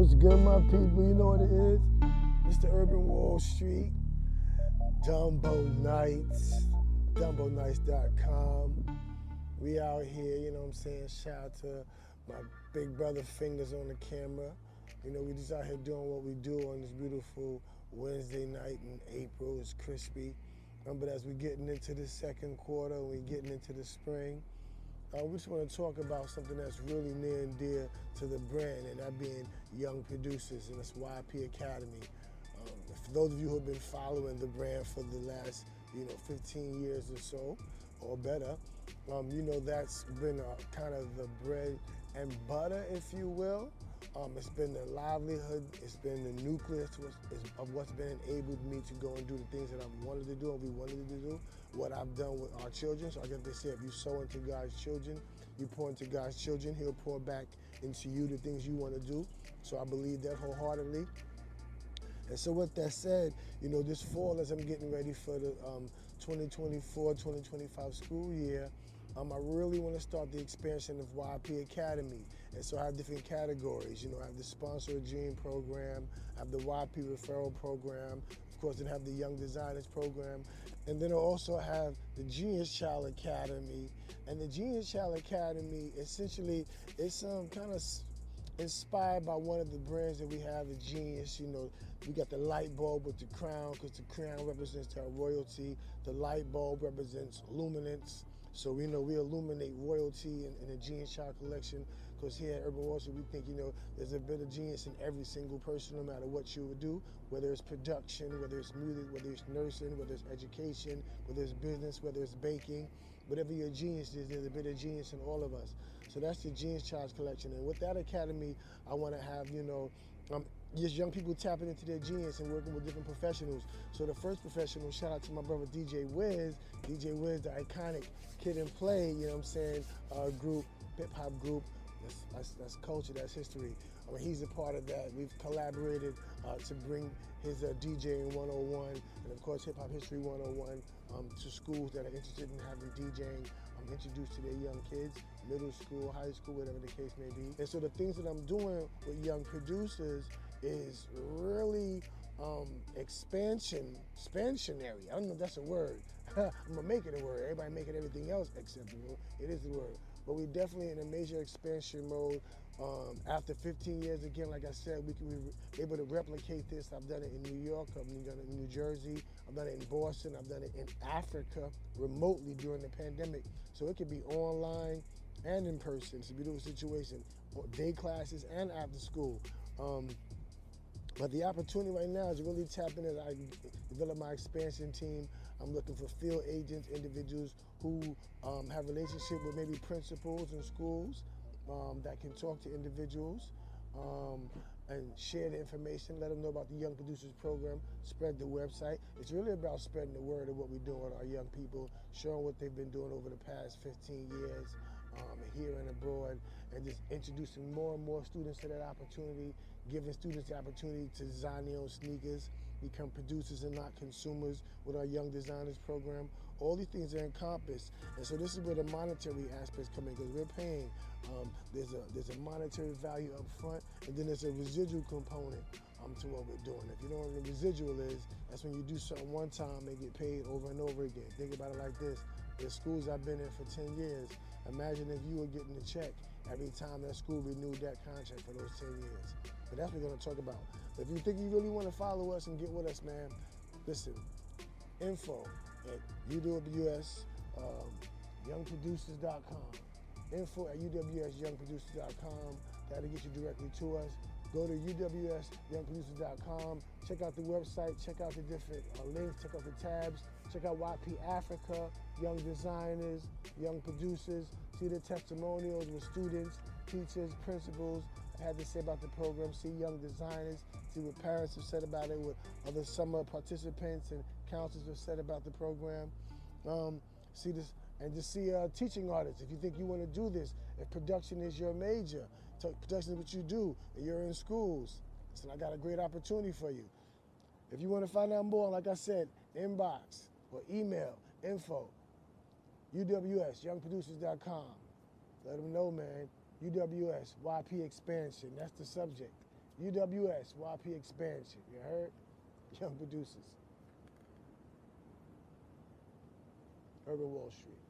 What's good, my people? You know what it is? It's the Urban Wall Street, Dumbo Nights, DumboNights.com. We out here, you know what I'm saying? Shout out to my big brother Fingers on the camera. You know, we just out here doing what we do on this beautiful Wednesday night in April. It's crispy. But as we're getting into the second quarter, we're getting into the spring, we just want to talk about something that's really near and dear to the brand, and that being young producers, and it's YP Academy. For those of you who have been following the brand for the last, 15 years or so, or better, you know that's been kind of the bread and butter, if you will. It's been the livelihood, it's been the nucleus of what's been enabled me to go and do the things that I've wanted to do and we wanted to do, what I've done with our children. So I get to say, if you sow into God's children, you pour into God's children, He'll pour back into you the things you want to do. So I believe that wholeheartedly. And so with that said, this fall, as I'm getting ready for the 2024-2025 school year, I really want to start the expansion of YP Academy. And so I have different categories. I have the Sponsor a Dream program, I have the YP Referral program, of course, then I have the Young Designers program, and then I also have the Genius Child Academy. And the Genius Child Academy, essentially, it's kind of inspired by one of the brands that we have, the Genius. We got the light bulb with the crown, because the crown represents our royalty. The light bulb represents luminance. So we illuminate royalty in the Genius Child collection, because here at Urban Wall Street, we think, there's a bit of genius in every single person, no matter what you would do, whether it's production, whether it's music, whether it's nursing, whether it's education, whether it's business, whether it's baking. Whatever your genius is, there's a bit of genius in all of us. So that's the Genius Child collection. And with that academy, I want to have, just young people tapping into their genius and working with different professionals. So the first professional, shout out to my brother DJ Wiz, the iconic Kid and Play, group, hip hop group. That's culture, that's history. He's a part of that. We've collaborated to bring his DJing 101 and of course Hip Hop History 101 to schools that are interested in having DJing introduced to their young kids, middle school, high school, whatever the case may be. And so the things that I'm doing with young producers is really expansionary. I don't know if that's a word. I'm gonna make it a word. Everybody making everything else acceptable. It is the word. But we're definitely in a major expansion mode. After 15 years, again, like I said, we're able to replicate this. I've done it in New York, I've done it in New Jersey, I've done it in Boston, I've done it in Africa remotely during the pandemic. So it could be online and in person. It's a beautiful situation. Day classes and after school. But the opportunity right now is really tapping as I develop my expansion team. I'm looking for field agents, individuals who have relationship with maybe principals in schools that can talk to individuals and share the information, let them know about the Young Producers Program, spread the website. It's really about spreading the word of what we're doing with our young people, showing what they've been doing over the past 15 years here and abroad, and just introducing more and more students to that opportunity, giving students the opportunity to design their own sneakers, become producers and not consumers with our Young Designers Program. All these things are encompassed. And so this is where the monetary aspects come in, because we're paying. There's a monetary value up front, and then there's a residual component to what we're doing. If you know what the residual is, that's when you do something one time and get paid over and over again. Think about it like this. There's schools I've been in for 10 years. Imagine if you were getting a check every time that school renewed that contract for those 10 years. But that's what we're going to talk about. If you think you really want to follow us and get with us, man, listen, info at UWS, youngproducers.com. Info at UWSyoungproducers.com. That'll get you directly to us. Go to UWSyoungproducers.com. Check out the website. Check out the different links. Check out the tabs. Check out YP Africa, Young Designers, Young Producers. See the testimonials with students, teachers, principals had to say about the program. See Young Designers. See what parents have said about it, what other summer participants and counselors have said about the program. See this, and just see teaching artists. If you think you want to do this, if production is your major, production is what you do, and you're in schools, listen, I got a great opportunity for you. If you want to find out more, like I said, inbox or email info UWSyoungproducers.com. Let them know, man. UWS YP expansion. That's the subject. UWS, YP expansion. You heard? Young producers. Urban Wall Street.